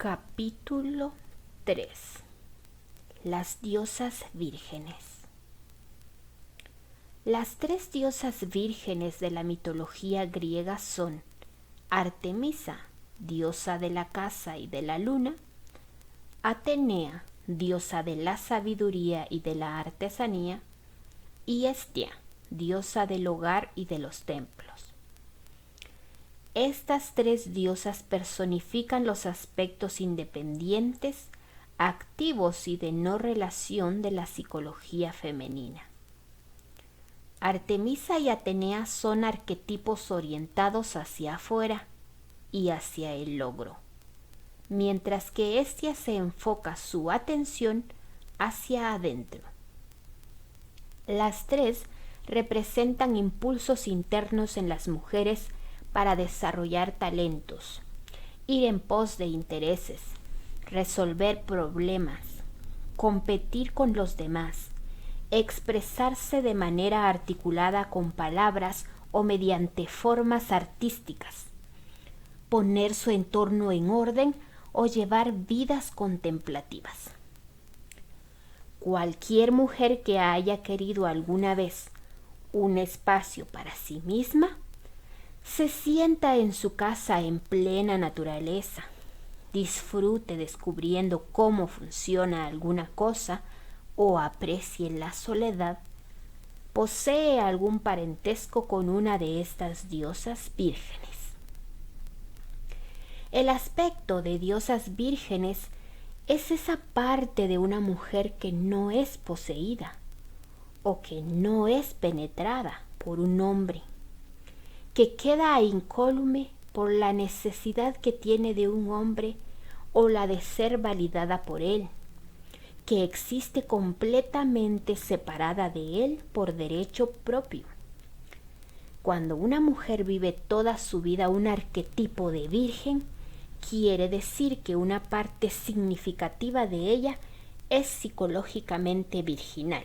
Capítulo 3. Las diosas vírgenes. Las tres diosas vírgenes de la mitología griega son Artemisa, diosa de la caza y de la luna; Atenea, diosa de la sabiduría y de la artesanía; y Hestia, diosa del hogar y de los templos. Estas tres diosas personifican los aspectos independientes, activos y de no relación de la psicología femenina. Artemisa y Atenea son arquetipos orientados hacia afuera y hacia el logro, mientras que Hestia se enfoca su atención hacia adentro. Las tres representan impulsos internos en las mujeres para desarrollar talentos, ir en pos de intereses, resolver problemas, competir con los demás, expresarse de manera articulada con palabras o mediante formas artísticas, poner su entorno en orden o llevar vidas contemplativas. Cualquier mujer que haya querido alguna vez un espacio para sí misma, se sienta en su casa en plena naturaleza, disfrute descubriendo cómo funciona alguna cosa o aprecie la soledad, posee algún parentesco con una de estas diosas vírgenes. El aspecto de diosas vírgenes es esa parte de una mujer que no es poseída o que no es penetrada por un hombre, que queda incólume por la necesidad que tiene de un hombre o la de ser validada por él, que existe completamente separada de él por derecho propio. Cuando una mujer vive toda su vida un arquetipo de virgen, quiere decir que una parte significativa de ella es psicológicamente virginal,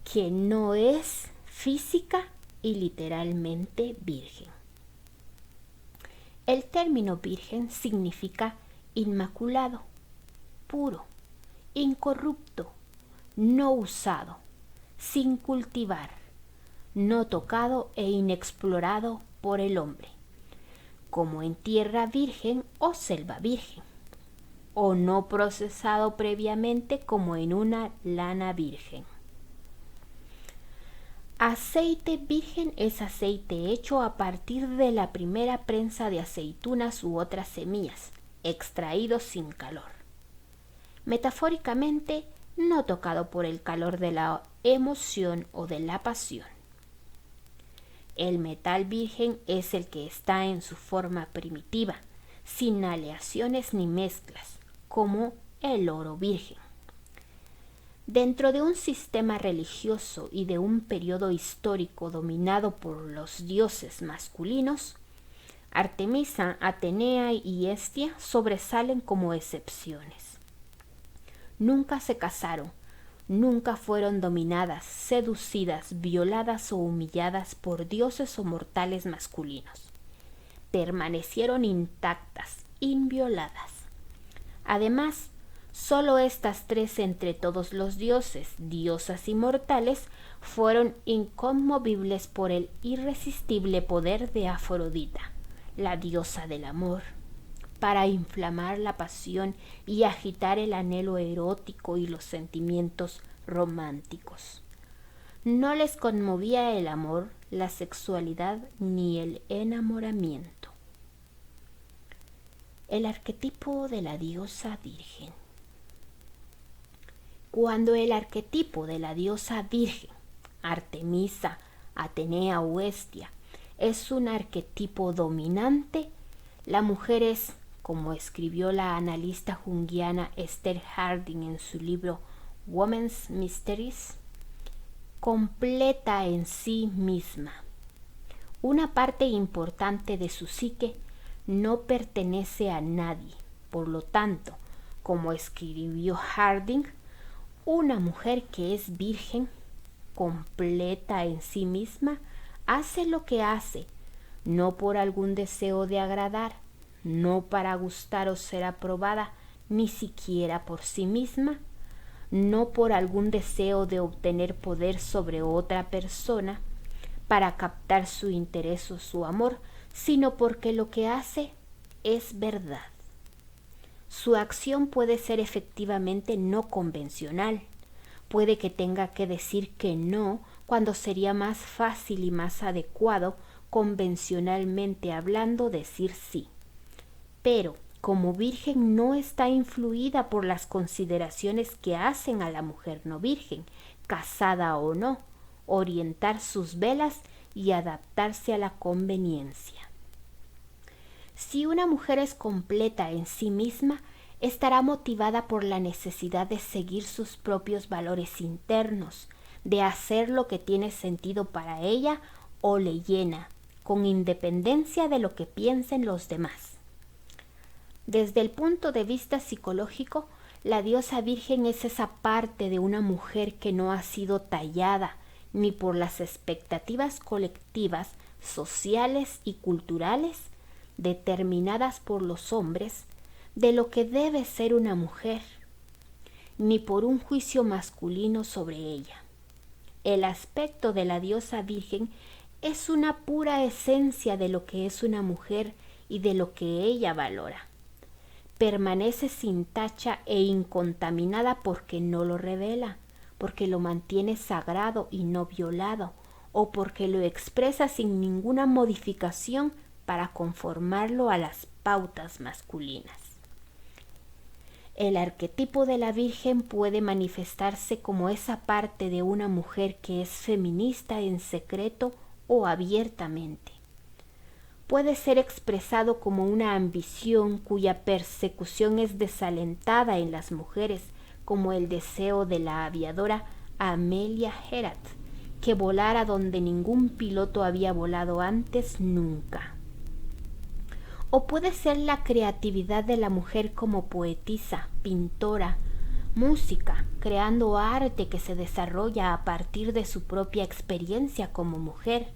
que no es física y literalmente virgen. El término virgen significa inmaculado, puro, incorrupto, no usado, sin cultivar, no tocado e inexplorado por el hombre, como en tierra virgen o selva virgen, o no procesado previamente como en una lana virgen. Aceite virgen es aceite hecho a partir de la primera prensa de aceitunas u otras semillas, extraído sin calor. Metafóricamente, no tocado por el calor de la emoción o de la pasión. El metal virgen es el que está en su forma primitiva, sin aleaciones ni mezclas, como el oro virgen. Dentro de un sistema religioso y de un periodo histórico dominado por los dioses masculinos, Artemisa, Atenea y Hestia sobresalen como excepciones. Nunca se casaron, nunca fueron dominadas, seducidas, violadas o humilladas por dioses o mortales masculinos. Permanecieron intactas, invioladas. Además, solo estas tres entre todos los dioses, diosas y mortales, fueron inconmovibles por el irresistible poder de Afrodita, la diosa del amor, para inflamar la pasión y agitar el anhelo erótico y los sentimientos románticos. No les conmovía el amor, la sexualidad ni el enamoramiento. El arquetipo de la diosa virgen. Cuando el arquetipo de la diosa virgen, Artemisa, Atenea o Hestia, es un arquetipo dominante, la mujer es, como escribió la analista junguiana Esther Harding en su libro Women's Mysteries, completa en sí misma. Una parte importante de su psique no pertenece a nadie. Por lo tanto, como escribió Harding, una mujer que es virgen, completa en sí misma, hace lo que hace, no por algún deseo de agradar, no para gustar o ser aprobada, ni siquiera por sí misma, no por algún deseo de obtener poder sobre otra persona, para captar su interés o su amor, sino porque lo que hace es verdad. Su acción puede ser efectivamente no convencional. Puede que tenga que decir que no cuando sería más fácil y más adecuado, convencionalmente hablando, decir sí. Pero, como virgen, no está influida por las consideraciones que hacen a la mujer no virgen, casada o no, orientar sus velas y adaptarse a la conveniencia. Si una mujer es completa en sí misma, estará motivada por la necesidad de seguir sus propios valores internos, de hacer lo que tiene sentido para ella o le llena, con independencia de lo que piensen los demás. Desde el punto de vista psicológico, la diosa virgen es esa parte de una mujer que no ha sido tallada ni por las expectativas colectivas, sociales y culturales determinadas por los hombres de lo que debe ser una mujer, ni por un juicio masculino sobre ella. El aspecto de la diosa virgen es una pura esencia de lo que es una mujer y de lo que ella valora. Permanece sin tacha e incontaminada porque no lo revela, porque lo mantiene sagrado y no violado, o porque lo expresa sin ninguna modificación para conformarlo a las pautas masculinas. El arquetipo de la Virgen puede manifestarse como esa parte de una mujer que es feminista en secreto o abiertamente. Puede ser expresado como una ambición cuya persecución es desalentada en las mujeres, como el deseo de la aviadora Amelia Earhart, que volara donde ningún piloto había volado antes nunca. O puede ser la creatividad de la mujer como poetisa, pintora, música, creando arte que se desarrolla a partir de su propia experiencia como mujer,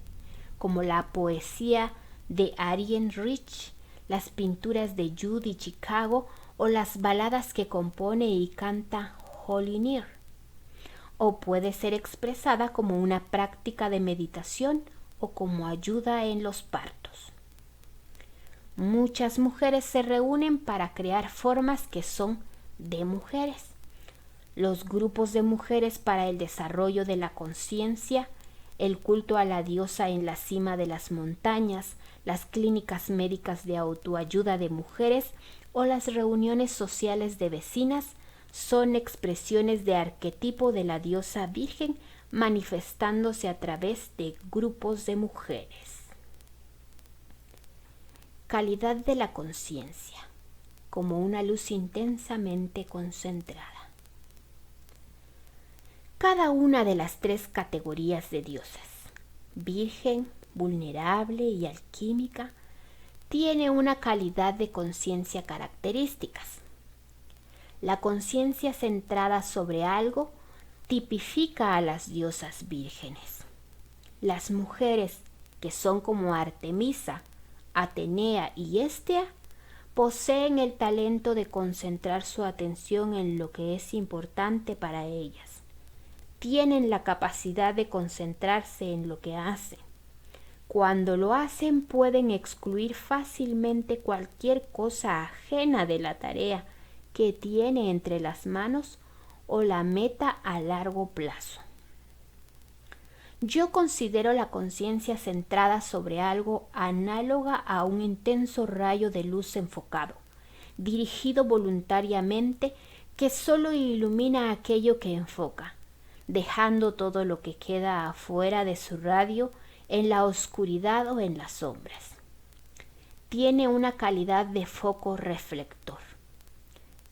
como la poesía de Ariane Rich, las pinturas de Judy Chicago o las baladas que compone y canta Holly Near. O puede ser expresada como una práctica de meditación o como ayuda en los partos. Muchas mujeres se reúnen para crear formas que son de mujeres. Los grupos de mujeres para el desarrollo de la conciencia, el culto a la diosa en la cima de las montañas, las clínicas médicas de autoayuda de mujeres o las reuniones sociales de vecinas son expresiones de arquetipo de la diosa virgen manifestándose a través de grupos de mujeres. Calidad de la conciencia, como una luz intensamente concentrada. Cada una de las tres categorías de diosas, virgen, vulnerable y alquímica, tiene una calidad de conciencia características. La conciencia centrada sobre algo tipifica a las diosas vírgenes. Las mujeres, que son como Artemisa, Atenea y Hestia, poseen el talento de concentrar su atención en lo que es importante para ellas. Tienen la capacidad de concentrarse en lo que hacen. Cuando lo hacen pueden excluir fácilmente cualquier cosa ajena de la tarea que tiene entre las manos o la meta a largo plazo. Yo considero la conciencia centrada sobre algo análoga a un intenso rayo de luz enfocado, dirigido voluntariamente, que solo ilumina aquello que enfoca, dejando todo lo que queda afuera de su radio en la oscuridad o en las sombras. Tiene una calidad de foco reflector.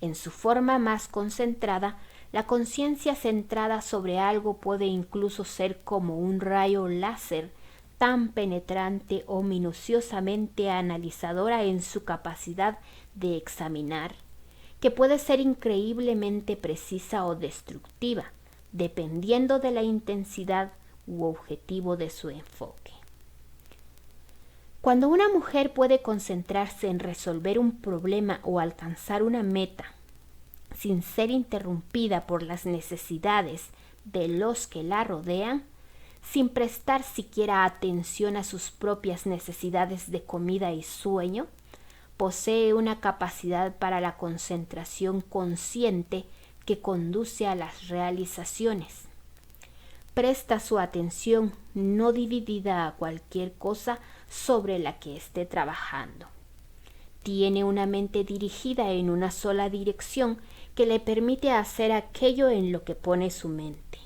En su forma más concentrada, la conciencia centrada sobre algo puede incluso ser como un rayo láser tan penetrante o minuciosamente analizadora en su capacidad de examinar, que puede ser increíblemente precisa o destructiva, dependiendo de la intensidad u objetivo de su enfoque. Cuando una mujer puede concentrarse en resolver un problema o alcanzar una meta sin ser interrumpida por las necesidades de los que la rodean, sin prestar siquiera atención a sus propias necesidades de comida y sueño, posee una capacidad para la concentración consciente que conduce a las realizaciones. Presta su atención no dividida a cualquier cosa sobre la que esté trabajando. Tiene una mente dirigida en una sola dirección que le permite hacer aquello en lo que pone su mente.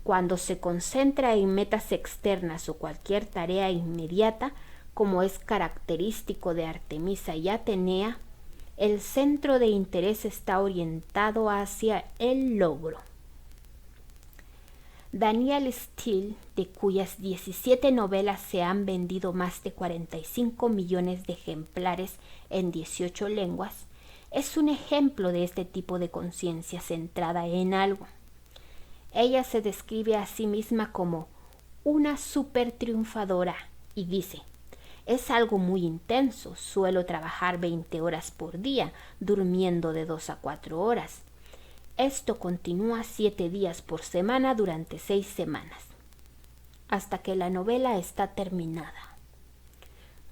Cuando se concentra en metas externas o cualquier tarea inmediata, como es característico de Artemisa y Atenea, el centro de interés está orientado hacia el logro. Danielle Steel, de cuyas 17 novelas se han vendido más de 45 millones de ejemplares en 18 lenguas, es un ejemplo de este tipo de conciencia centrada en algo. Ella se describe a sí misma como una super triunfadora y dice: es algo muy intenso, suelo trabajar 20 horas por día, durmiendo de 2 a 4 horas. Esto continúa 7 días por semana durante 6 semanas, hasta que la novela está terminada.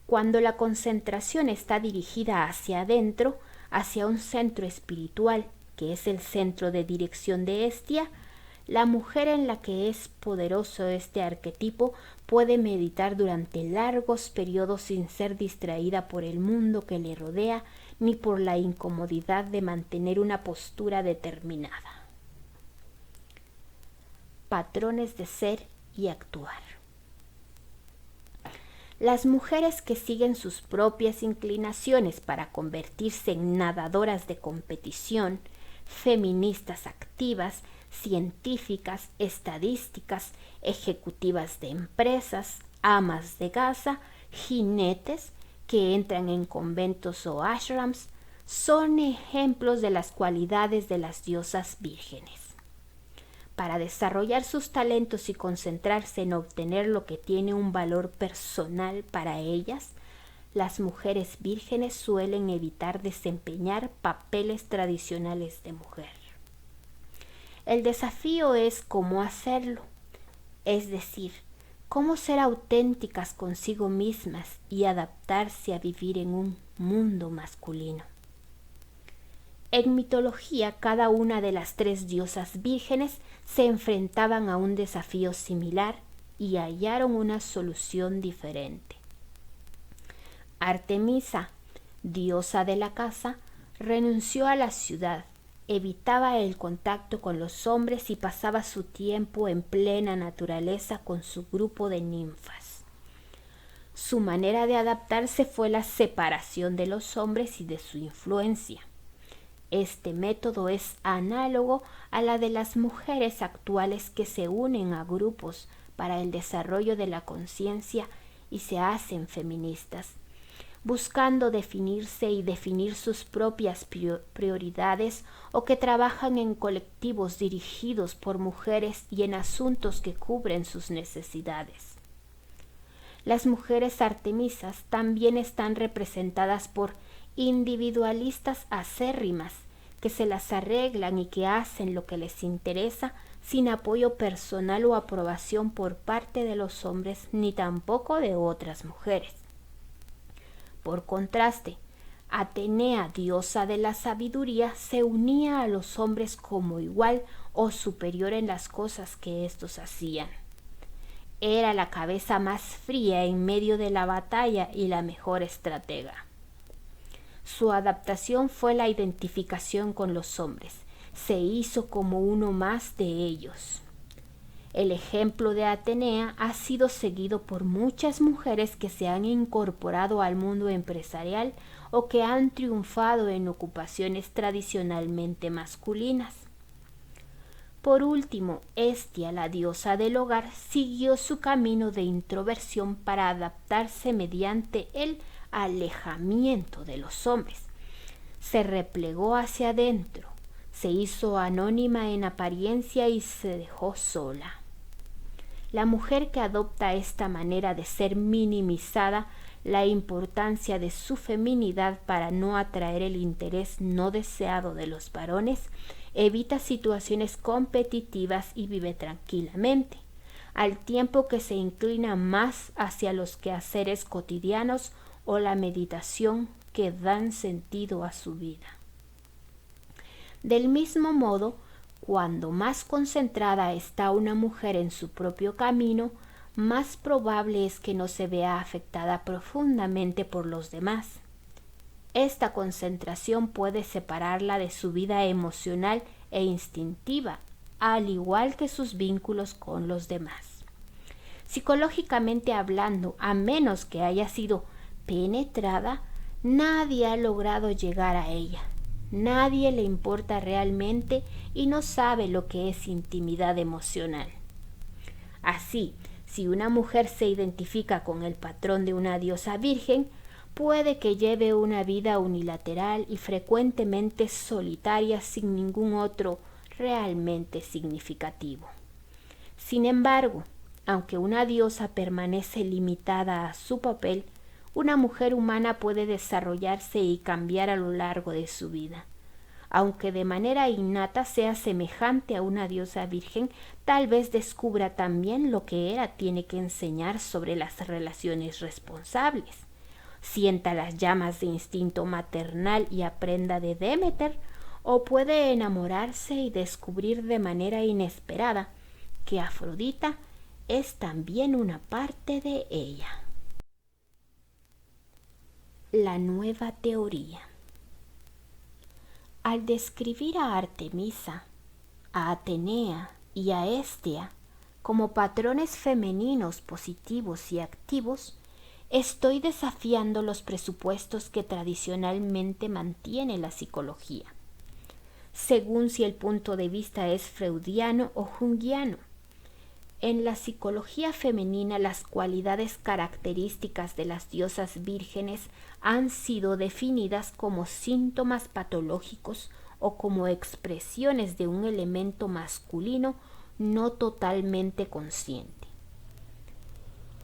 Cuando la concentración está dirigida hacia adentro, hacia un centro espiritual, que es el centro de dirección de Hestia, la mujer en la que es poderoso este arquetipo puede meditar durante largos periodos sin ser distraída por el mundo que le rodea ni por la incomodidad de mantener una postura determinada. Patrones de ser y actuar. Las mujeres que siguen sus propias inclinaciones para convertirse en nadadoras de competición, feministas activas, científicas, estadísticas, ejecutivas de empresas, amas de casa, jinetes que entran en conventos o ashrams, son ejemplos de las cualidades de las diosas vírgenes. Para desarrollar sus talentos y concentrarse en obtener lo que tiene un valor personal para ellas, las mujeres vírgenes suelen evitar desempeñar papeles tradicionales de mujer. El desafío es cómo hacerlo, es decir, cómo ser auténticas consigo mismas y adaptarse a vivir en un mundo masculino. En mitología, cada una de las 3 diosas vírgenes se enfrentaban a un desafío similar y hallaron una solución diferente. Artemisa, diosa de la caza, renunció a la ciudad, evitaba el contacto con los hombres y pasaba su tiempo en plena naturaleza con su grupo de ninfas. Su manera de adaptarse fue la separación de los hombres y de su influencia. Este método es análogo a la de las mujeres actuales que se unen a grupos para el desarrollo de la conciencia y se hacen feministas, buscando definirse y definir sus propias prioridades, o que trabajan en colectivos dirigidos por mujeres y en asuntos que cubren sus necesidades. Las mujeres artemisas también están representadas por individualistas acérrimas que se las arreglan y que hacen lo que les interesa sin apoyo personal o aprobación por parte de los hombres ni tampoco de otras mujeres. Por contraste, Atenea, diosa de la sabiduría, se unía a los hombres como igual o superior en las cosas que éstos hacían. Era la cabeza más fría en medio de la batalla y la mejor estratega. Su adaptación fue la identificación con los hombres. Se hizo como uno más de ellos. El ejemplo de Atenea ha sido seguido por muchas mujeres que se han incorporado al mundo empresarial o que han triunfado en ocupaciones tradicionalmente masculinas. Por último, Hestia, la diosa del hogar, siguió su camino de introversión para adaptarse mediante el alejamiento de los hombres. Se replegó hacia adentro, se hizo anónima en apariencia y se dejó sola. La mujer que adopta esta manera de ser minimizada la importancia de su feminidad para no atraer el interés no deseado de los varones, evita situaciones competitivas y vive tranquilamente, al tiempo que se inclina más hacia los quehaceres cotidianos o la meditación que dan sentido a su vida. Del mismo modo, cuando más concentrada está una mujer en su propio camino, más probable es que no se vea afectada profundamente por los demás. Esta concentración puede separarla de su vida emocional e instintiva, al igual que sus vínculos con los demás. Psicológicamente hablando, a menos que haya sido penetrada, nadie ha logrado llegar a ella. Nadie le importa realmente y no sabe lo que es intimidad emocional. Así, si una mujer se identifica con el patrón de una diosa virgen, puede que lleve una vida unilateral y frecuentemente solitaria sin ningún otro realmente significativo. Sin embargo, aunque una diosa permanece limitada a su papel, una mujer humana puede desarrollarse y cambiar a lo largo de su vida. Aunque de manera innata sea semejante a una diosa virgen, tal vez descubra también lo que ella tiene que enseñar sobre las relaciones responsables. Sienta las llamas de instinto maternal y aprenda de Demeter, o puede enamorarse y descubrir de manera inesperada que Afrodita es también una parte de ella. La nueva teoría. Al describir a Artemisa, a Atenea y a Hestia como patrones femeninos positivos y activos, estoy desafiando los presupuestos que tradicionalmente mantiene la psicología, según si el punto de vista es freudiano o junguiano. En la psicología femenina, las cualidades características de las diosas vírgenes han sido definidas como síntomas patológicos o como expresiones de un elemento masculino no totalmente consciente.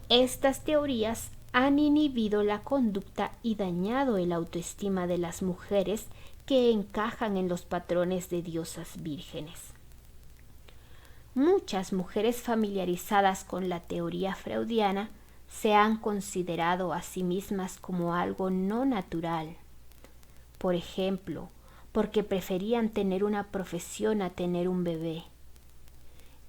Estas teorías han inhibido la conducta y dañado el autoestima de las mujeres que encajan en los patrones de diosas vírgenes. Muchas mujeres familiarizadas con la teoría freudiana se han considerado a sí mismas como algo no natural. Por ejemplo, porque preferían tener una profesión a tener un bebé.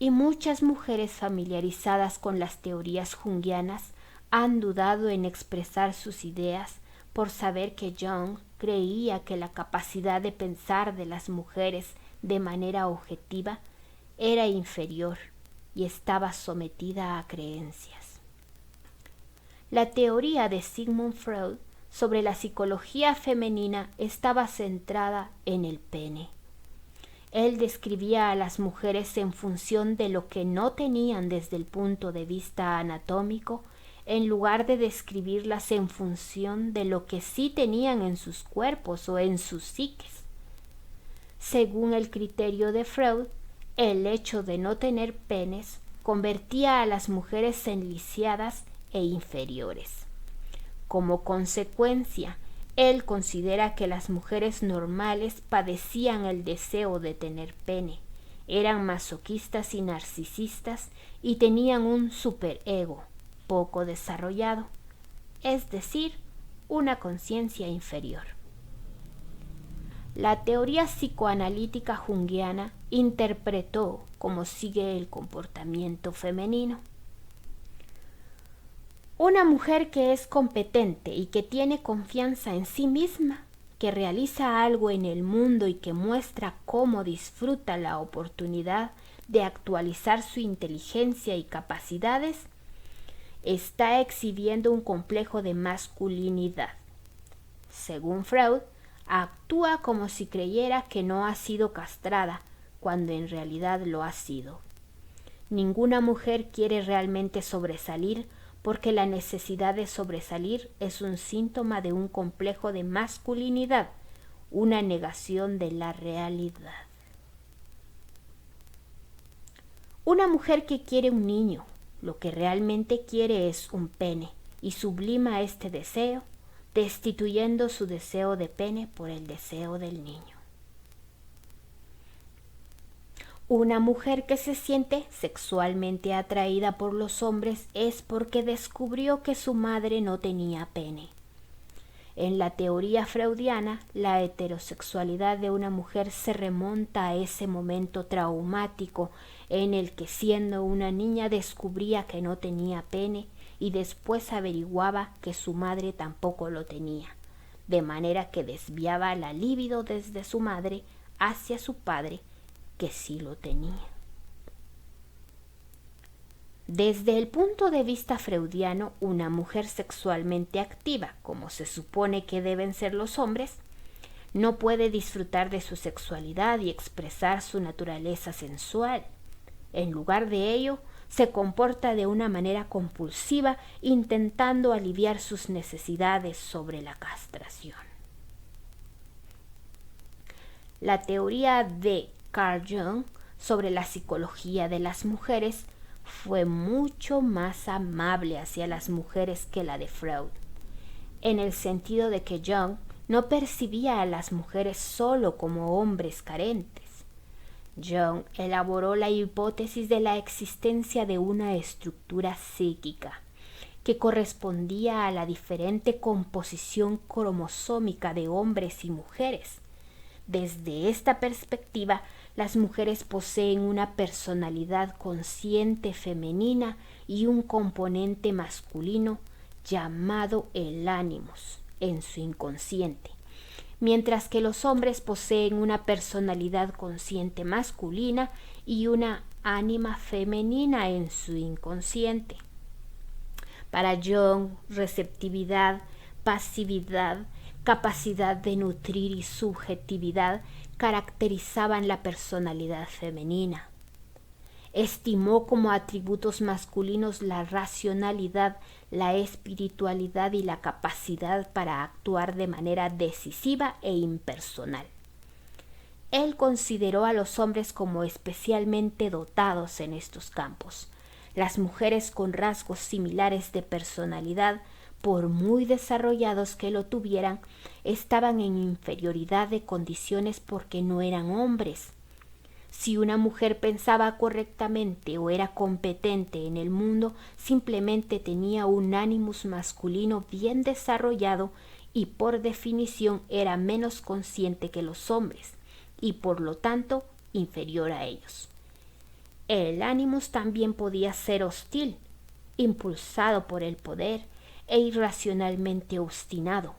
Y muchas mujeres familiarizadas con las teorías junguianas han dudado en expresar sus ideas por saber que Jung creía que la capacidad de pensar de las mujeres de manera objetiva era inferior y estaba sometida a creencias. La teoría de Sigmund Freud sobre la psicología femenina estaba centrada en el pene. Él describía a las mujeres en función de lo que no tenían desde el punto de vista anatómico, en lugar de describirlas en función de lo que sí tenían en sus cuerpos o en sus psiques. Según el criterio de Freud, el hecho de no tener penes convertía a las mujeres en lisiadas e inferiores. Como consecuencia, él considera que las mujeres normales padecían el deseo de tener pene, eran masoquistas y narcisistas y tenían un superego poco desarrollado, es decir, una conciencia inferior. La teoría psicoanalítica junguiana interpretó cómo sigue el comportamiento femenino. Una mujer que es competente y que tiene confianza en sí misma, que realiza algo en el mundo y que muestra cómo disfruta la oportunidad de actualizar su inteligencia y capacidades, está exhibiendo un complejo de masculinidad. Según Freud, actúa como si creyera que no ha sido castrada, cuando en realidad lo ha sido. Ninguna mujer quiere realmente sobresalir porque la necesidad de sobresalir es un síntoma de un complejo de masculinidad, una negación de la realidad. Una mujer que quiere un niño lo que realmente quiere es un pene y sublima este deseo, destituyendo su deseo de pene por el deseo del niño. Una mujer que se siente sexualmente atraída por los hombres es porque descubrió que su madre no tenía pene. En la teoría freudiana, la heterosexualidad de una mujer se remonta a ese momento traumático en el que siendo una niña descubría que no tenía pene y después averiguaba que su madre tampoco lo tenía, de manera que desviaba la libido desde su madre hacia su padre, que sí lo tenía. Desde el punto de vista freudiano, una mujer sexualmente activa, como se supone que deben ser los hombres, no puede disfrutar de su sexualidad y expresar su naturaleza sensual. En lugar de ello, se comporta de una manera compulsiva, intentando aliviar sus necesidades sobre la castración. La teoría de Carl Jung sobre la psicología de las mujeres fue mucho más amable hacia las mujeres que la de Freud, en el sentido de que Jung no percibía a las mujeres solo como hombres carentes. Jung elaboró la hipótesis de la existencia de una estructura psíquica que correspondía a la diferente composición cromosómica de hombres y mujeres. Desde esta perspectiva, las mujeres poseen una personalidad consciente femenina y un componente masculino llamado el ánimos en su inconsciente, mientras que los hombres poseen una personalidad consciente masculina y una ánima femenina en su inconsciente. Para Jung, receptividad, pasividad, capacidad de nutrir y subjetividad caracterizaban la personalidad femenina. Estimó como atributos masculinos la racionalidad, la espiritualidad y la capacidad para actuar de manera decisiva e impersonal. Él consideró a los hombres como especialmente dotados en estos campos. Las mujeres con rasgos similares de personalidad, por muy desarrollados que lo tuvieran, estaban en inferioridad de condiciones porque no eran hombres. Si una mujer pensaba correctamente o era competente en el mundo, simplemente tenía un ánimus masculino bien desarrollado y por definición era menos consciente que los hombres y por lo tanto inferior a ellos. El ánimus también podía ser hostil, impulsado por el poder e irracionalmente obstinado,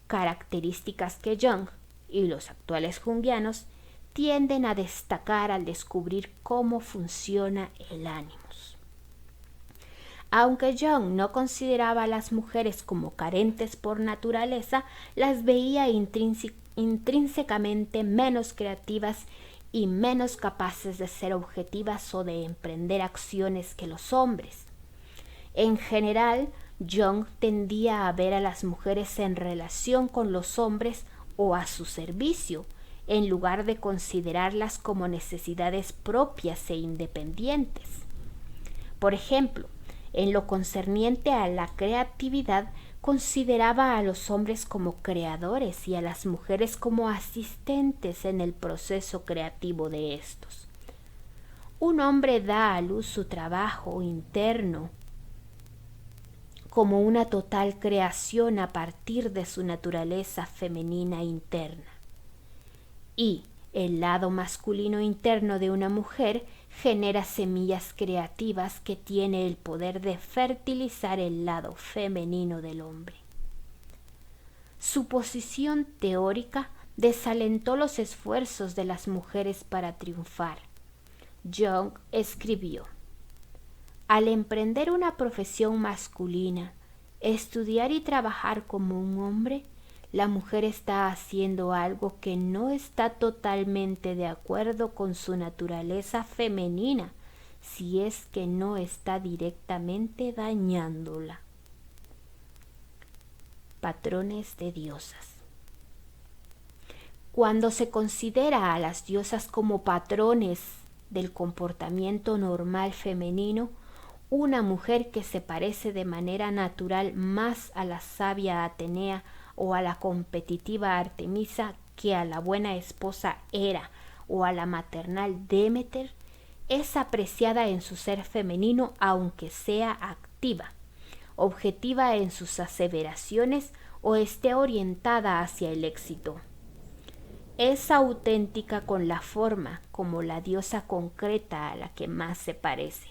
características que Jung y los actuales junguianos tienden a destacar al descubrir cómo funciona el ánimos. Aunque Jung no consideraba a las mujeres como carentes por naturaleza, las veía intrínsecamente menos creativas y menos capaces de ser objetivas o de emprender acciones que los hombres. En general, Jung tendía a ver a las mujeres en relación con los hombres o a su servicio, en lugar de considerarlas como necesidades propias e independientes. Por ejemplo, en lo concerniente a la creatividad, consideraba a los hombres como creadores y a las mujeres como asistentes en el proceso creativo de estos. Un hombre da a luz su trabajo interno como una total creación a partir de su naturaleza femenina interna. Y el lado masculino interno de una mujer genera semillas creativas que tiene el poder de fertilizar el lado femenino del hombre. Su posición teórica desalentó los esfuerzos de las mujeres para triunfar. Jung escribió: al emprender una profesión masculina, estudiar y trabajar como un hombre, la mujer está haciendo algo que no está totalmente de acuerdo con su naturaleza femenina, si es que no está directamente dañándola. Patrones de diosas. Cuando se considera a las diosas como patrones del comportamiento normal femenino, una mujer que se parece de manera natural más a la sabia Atenea o a la competitiva Artemisa que a la buena esposa Hera o a la maternal Demeter, es apreciada en su ser femenino aunque sea activa, objetiva en sus aseveraciones o esté orientada hacia el éxito. Es auténtica con la forma, como la diosa concreta a la que más se parece.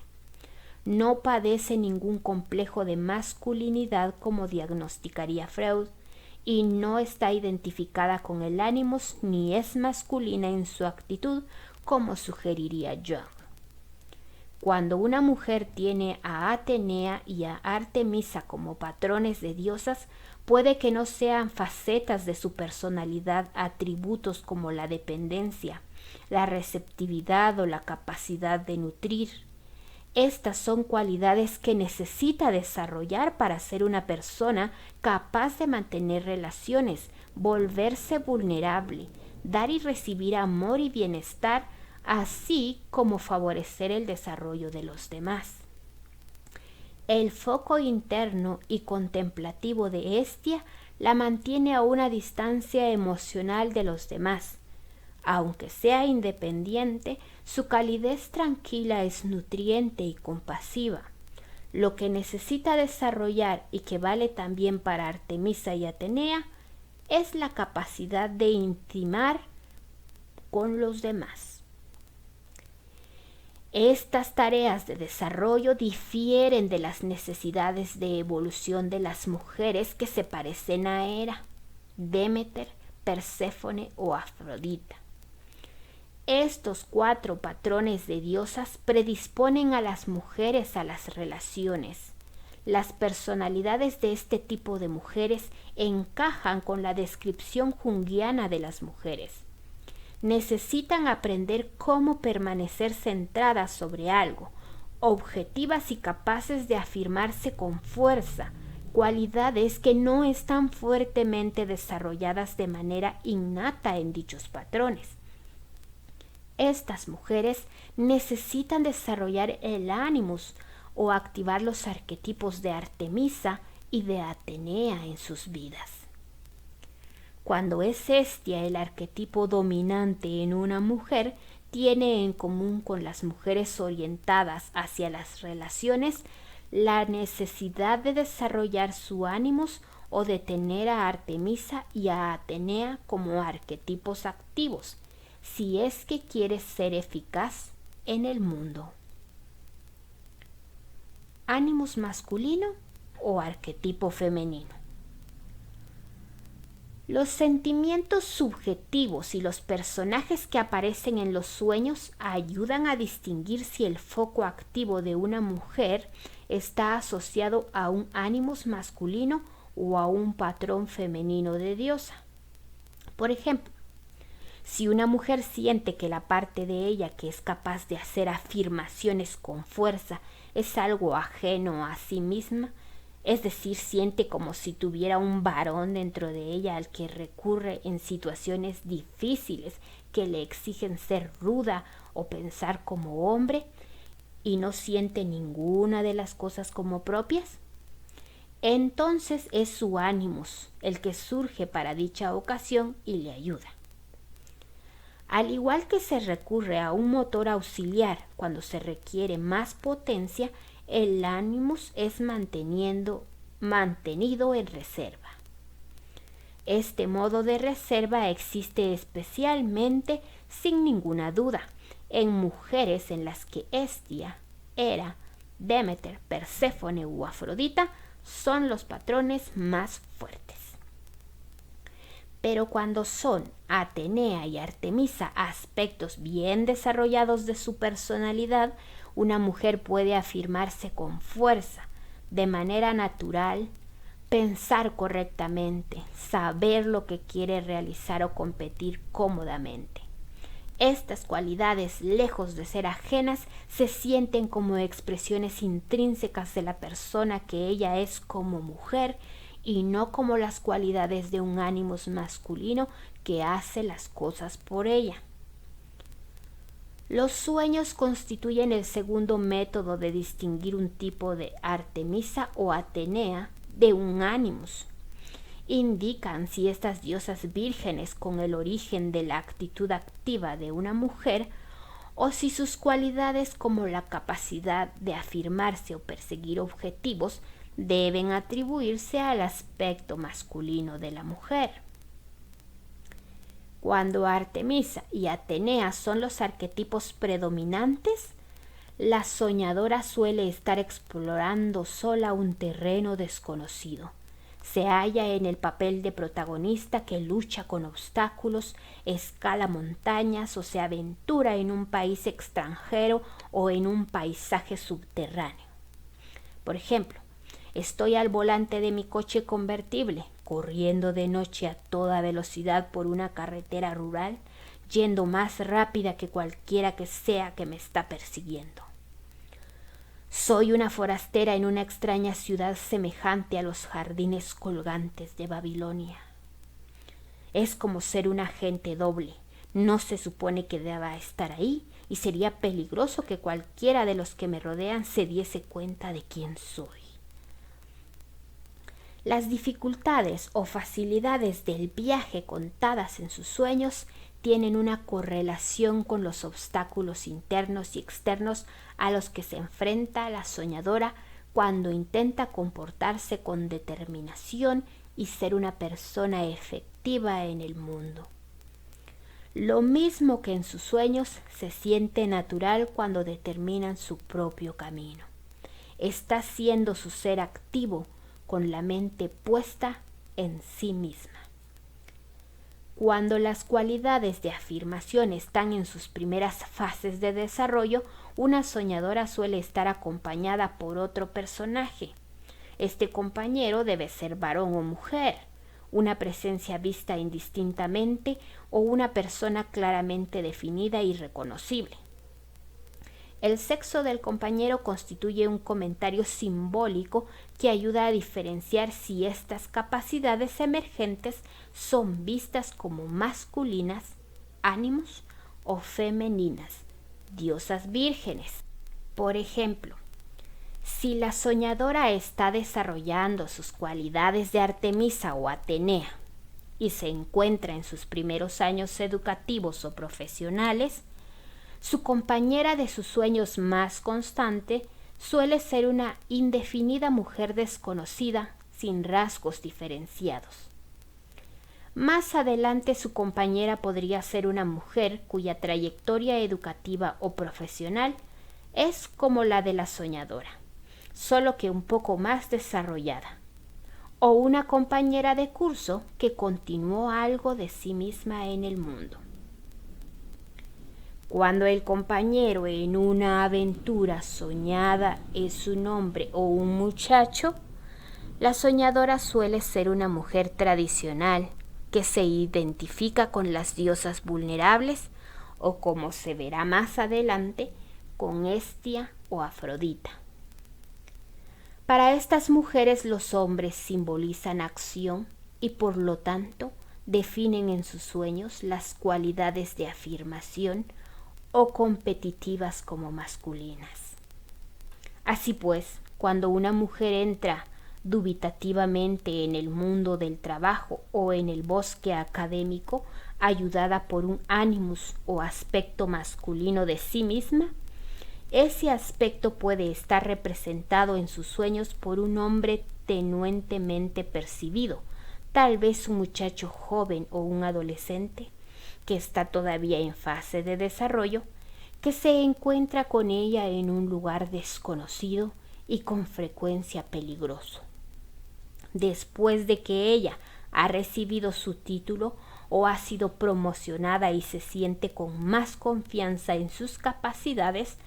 No padece ningún complejo de masculinidad como diagnosticaría Freud, y no está identificada con el ánimos ni es masculina en su actitud como sugeriría Jung. Cuando una mujer tiene a Atenea y a Artemisa como patrones de diosas, puede que no sean facetas de su personalidad atributos como la dependencia, la receptividad o la capacidad de nutrir. Estas son cualidades que necesita desarrollar para ser una persona capaz de mantener relaciones, volverse vulnerable, dar y recibir amor y bienestar, así como favorecer el desarrollo de los demás. El foco interno y contemplativo de Hestia la mantiene a una distancia emocional de los demás. Aunque sea independiente, su calidez tranquila es nutriente y compasiva. Lo que necesita desarrollar y que vale también para Artemisa y Atenea es la capacidad de intimar con los demás. Estas tareas de desarrollo difieren de las necesidades de evolución de las mujeres que se parecen a Hera, Demeter, Perséfone o Afrodita. Estos 4 patrones de diosas predisponen a las mujeres a las relaciones. Las personalidades de este tipo de mujeres encajan con la descripción junguiana de las mujeres. Necesitan aprender cómo permanecer centradas sobre algo, objetivas y capaces de afirmarse con fuerza, cualidades que no están fuertemente desarrolladas de manera innata en dichos patrones. Estas mujeres necesitan desarrollar el ánimos o activar los arquetipos de Artemisa y de Atenea en sus vidas. Cuando es Hestia el arquetipo dominante en una mujer, tiene en común con las mujeres orientadas hacia las relaciones la necesidad de desarrollar su ánimos o de tener a Artemisa y a Atenea como arquetipos activos, si es que quieres ser eficaz en el mundo. ¿Ánimos masculino o arquetipo femenino? Los sentimientos subjetivos y los personajes que aparecen en los sueños ayudan a distinguir si el foco activo de una mujer está asociado a un ánimos masculino o a un patrón femenino de diosa. Por ejemplo, si una mujer siente que la parte de ella que es capaz de hacer afirmaciones con fuerza es algo ajeno a sí misma, es decir, siente como si tuviera un varón dentro de ella al que recurre en situaciones difíciles que le exigen ser ruda o pensar como hombre, y no siente ninguna de las cosas como propias, entonces es su ánimos el que surge para dicha ocasión y le ayuda. Al igual que se recurre a un motor auxiliar cuando se requiere más potencia, el ánimos es mantenido en reserva. Este modo de reserva existe especialmente, sin ninguna duda, en mujeres en las que Hestia, Hera, Demeter, Perséfone u Afrodita son los patrones más fuertes. Pero cuando son Atenea y Artemisa aspectos bien desarrollados de su personalidad, una mujer puede afirmarse con fuerza, de manera natural, pensar correctamente, saber lo que quiere realizar o competir cómodamente. Estas cualidades, lejos de ser ajenas, se sienten como expresiones intrínsecas de la persona que ella es como mujer y no como las cualidades de un ánimos masculino que hace las cosas por ella. Los sueños constituyen el segundo método de distinguir un tipo de Artemisa o Atenea de un Animus. Indican si estas diosas vírgenes con el origen de la actitud activa de una mujer o si sus cualidades como la capacidad de afirmarse o perseguir objetivos deben atribuirse al aspecto masculino de la mujer. Cuando Artemisa y Atenea son los arquetipos predominantes, la soñadora suele estar explorando sola un terreno desconocido. Se halla en el papel de protagonista que lucha con obstáculos, escala montañas o se aventura en un país extranjero o en un paisaje subterráneo. Por ejemplo, estoy al volante de mi coche convertible, corriendo de noche a toda velocidad por una carretera rural, yendo más rápida que cualquiera que sea que me está persiguiendo. Soy una forastera en una extraña ciudad semejante a los jardines colgantes de Babilonia. Es como ser un agente doble. No se supone que deba estar ahí y sería peligroso que cualquiera de los que me rodean se diese cuenta de quién soy. Las dificultades o facilidades del viaje contadas en sus sueños tienen una correlación con los obstáculos internos y externos a los que se enfrenta la soñadora cuando intenta comportarse con determinación y ser una persona efectiva en el mundo. Lo mismo que en sus sueños se siente natural cuando determinan su propio camino. Está siendo su ser activo con la mente puesta en sí misma. Cuando las cualidades de afirmación están en sus primeras fases de desarrollo, una soñadora suele estar acompañada por otro personaje. Este compañero debe ser varón o mujer, una presencia vista indistintamente o una persona claramente definida y reconocible. El sexo del compañero constituye un comentario simbólico que ayuda a diferenciar si estas capacidades emergentes son vistas como masculinas, ánimos, o femeninas, diosas vírgenes. Por ejemplo, si la soñadora está desarrollando sus cualidades de Artemisa o Atenea y se encuentra en sus primeros años educativos o profesionales, su compañera de sus sueños más constante suele ser una indefinida mujer desconocida sin rasgos diferenciados. Más adelante su compañera podría ser una mujer cuya trayectoria educativa o profesional es como la de la soñadora, solo que un poco más desarrollada, o una compañera de curso que continuó algo de sí misma en el mundo. Cuando el compañero en una aventura soñada es un hombre o un muchacho, la soñadora suele ser una mujer tradicional que se identifica con las diosas vulnerables o, como se verá más adelante, con Hestia o Afrodita. Para estas mujeres los hombres simbolizan acción y por lo tanto definen en sus sueños las cualidades de afirmación o competitivas como masculinas. Así pues, cuando una mujer entra dubitativamente en el mundo del trabajo o en el bosque académico, ayudada por un animus o aspecto masculino de sí misma, ese aspecto puede estar representado en sus sueños por un hombre tenuentemente percibido, tal vez un muchacho joven o un adolescente, que está todavía en fase de desarrollo, que se encuentra con ella en un lugar desconocido y con frecuencia peligroso. Después de que ella ha recibido su título o ha sido promocionada y se siente con más confianza en sus capacidades,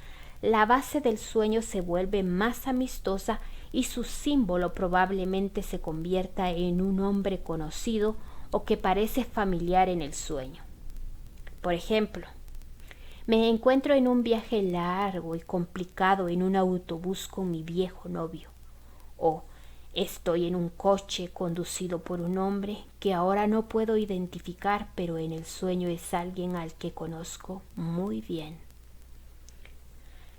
la base del sueño se vuelve más amistosa y su símbolo probablemente se convierta en un hombre conocido o que parece familiar en el sueño. Por ejemplo, me encuentro en un viaje largo y complicado en un autobús con mi viejo novio. O estoy en un coche conducido por un hombre que ahora no puedo identificar, pero en el sueño es alguien al que conozco muy bien.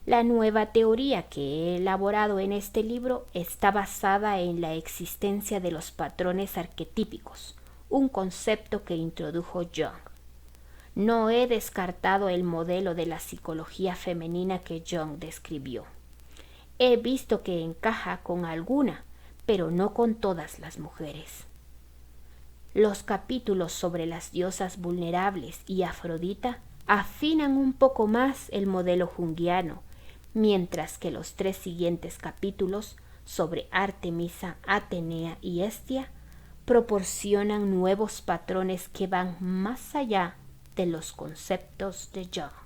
La nueva teoría que he elaborado en este libro está basada en la existencia de los patrones arquetípicos, un concepto que introdujo Jung. No he descartado el modelo de la psicología femenina que Jung describió. He visto que encaja con alguna, pero no con todas las mujeres. Los capítulos sobre las diosas vulnerables y Afrodita afinan un poco más el modelo junguiano, mientras que los 3 siguientes capítulos sobre Artemisa, Atenea y Hestia proporcionan nuevos patrones que van más allá de los conceptos de Jung.